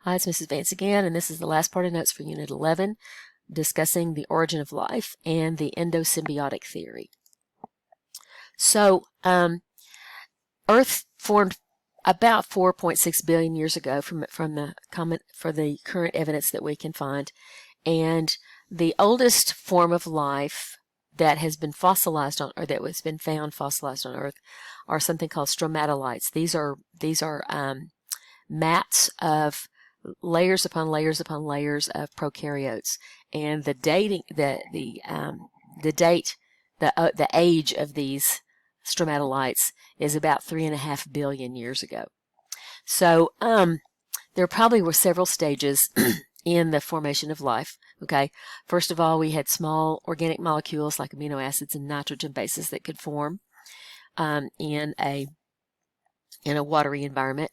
Hi, it's Mrs. Vance again, and this is the last part of notes for Unit 11, discussing the origin of life and the endosymbiotic theory. So, Earth formed about 4.6 billion years ago for the current evidence that we can find, and the oldest form of life that has been fossilized on, or that has been found fossilized on Earth, are something called stromatolites. These are mats of layers upon layers upon layers of prokaryotes, and the age of these stromatolites is about 3.5 billion years ago. So there probably were several stages in the formation of life. Okay, first of all, we had small organic molecules like amino acids and nitrogen bases that could form in a watery environment.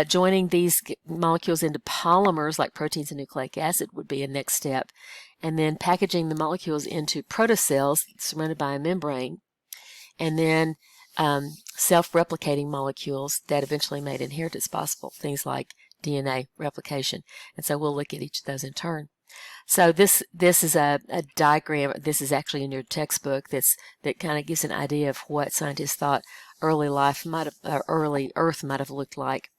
Joining these molecules into polymers like proteins and nucleic acid would be a next step, and then packaging the molecules into protocells surrounded by a membrane, and then self-replicating molecules that eventually made inheritance possible, things like DNA replication. And so we'll look at each of those in turn. So this is a diagram. This is actually in your textbook that kind of gives an idea of what scientists thought early Earth might have looked like.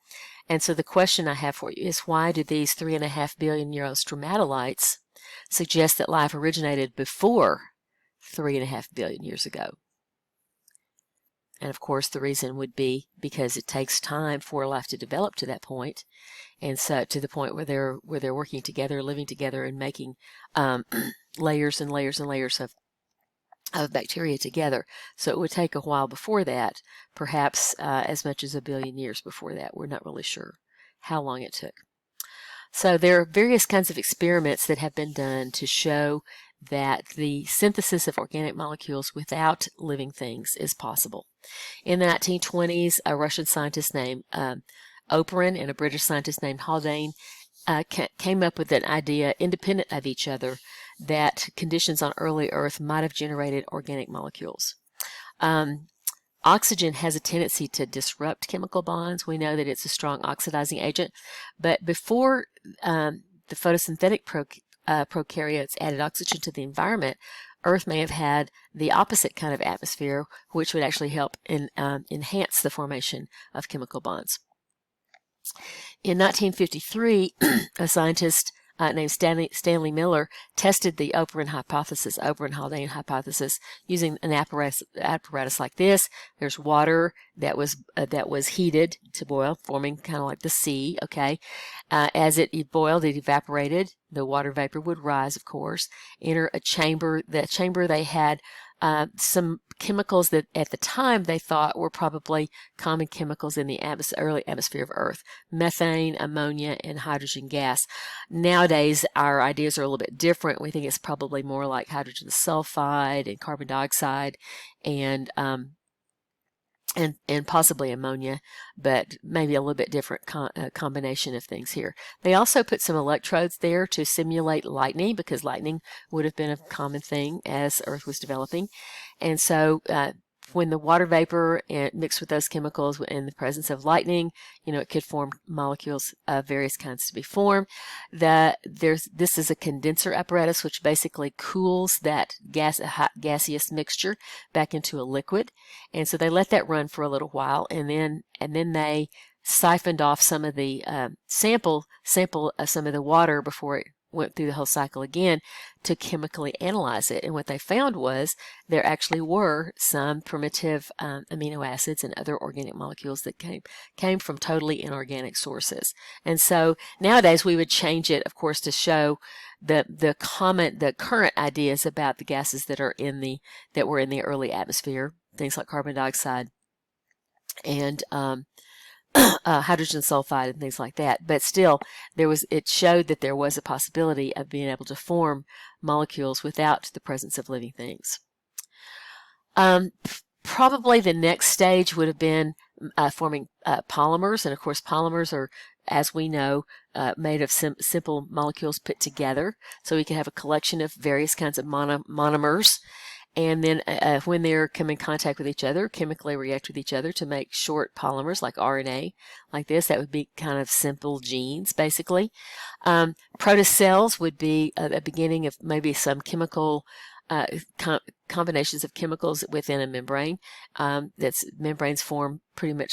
And so the question I have for you is, why do these 3.5 billion year old stromatolites suggest that life originated before 3.5 billion years ago? And of course, the reason would be because it takes time for life to develop to that point, and so to the point where they're working together, living together, and making layers and layers and layers of bacteria together. So it would take a while before that, perhaps as much as 1 billion years before that. We're not really sure how long it took. So there are various kinds of experiments that have been done to show that the synthesis of organic molecules without living things is possible. In the 1920s, a Russian scientist named Oparin and a British scientist named Haldane came up with an idea independent of each other that conditions on early Earth might have generated organic molecules. Oxygen has a tendency to disrupt chemical bonds. We know that it's a strong oxidizing agent, but before the photosynthetic prokaryotes added oxygen to the environment, Earth may have had the opposite kind of atmosphere, which would actually help enhance the formation of chemical bonds. In 1953, a scientist named Stanley Miller tested the Oparin-Haldane hypothesis using an apparatus like this. There's water that was heated to boil, forming kind of like the sea. Okay, as it boiled, it evaporated. The water vapor would rise, of course, enter a chamber. The chamber, they had some chemicals that at the time they thought were probably common chemicals in the early atmosphere of Earth: methane, ammonia, and hydrogen gas. Nowadays, our ideas are a little bit different. We think it's probably more like hydrogen sulfide and carbon dioxide and possibly ammonia, but maybe a little bit different combination of things here. They also put some electrodes there to simulate lightning, because lightning would have been a common thing as Earth was developing. And so when the water vapor mixed with those chemicals in the presence of lightning, it could form molecules of various kinds to be formed. This is a condenser apparatus, which basically cools that gaseous mixture back into a liquid. And so they let that run for a little while, and then they siphoned off some of the sample some of the water before it went through the whole cycle again to chemically analyze it. And what they found was there actually were some primitive amino acids and other organic molecules that came from totally inorganic sources. And so nowadays we would change it, of course, to show the current ideas about the gases that were in the early atmosphere, things like carbon dioxide and hydrogen sulfide and things like that. But still, it showed that there was a possibility of being able to form molecules without the presence of living things. Probably the next stage would have been forming polymers, and of course polymers are, as we know, made of simple molecules put together. So we can have a collection of various kinds of monomers. And then when they come in contact with each other, chemically react with each other to make short polymers like RNA, like this. That would be kind of simple genes, basically. Protocells would be a beginning of maybe some chemical combinations of chemicals within a membrane. Membranes form pretty much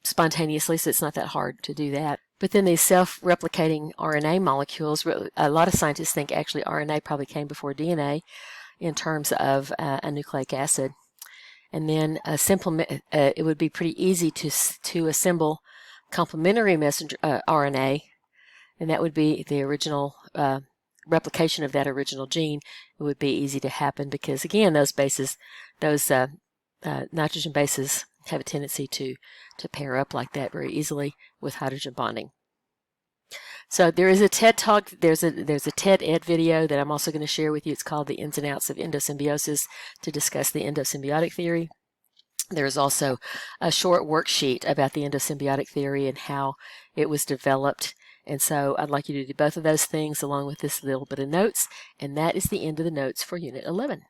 spontaneously, so it's not that hard to do that. But then these self-replicating RNA molecules, a lot of scientists think actually RNA probably came before DNA in terms of a nucleic acid. And then it would be pretty easy to assemble complementary messenger RNA, and that would be the original replication of that original gene. It would be easy to happen because, again, those nitrogen bases have a tendency to pair up like that very easily with hydrogen bonding. So there is a TED Talk, there's a TED Ed video that I'm also going to share with you. It's called The Ins and Outs of Endosymbiosis, to discuss the endosymbiotic theory. There's also a short worksheet about the endosymbiotic theory and how it was developed. And so I'd like you to do both of those things along with this little bit of notes. And that is the end of the notes for Unit 11.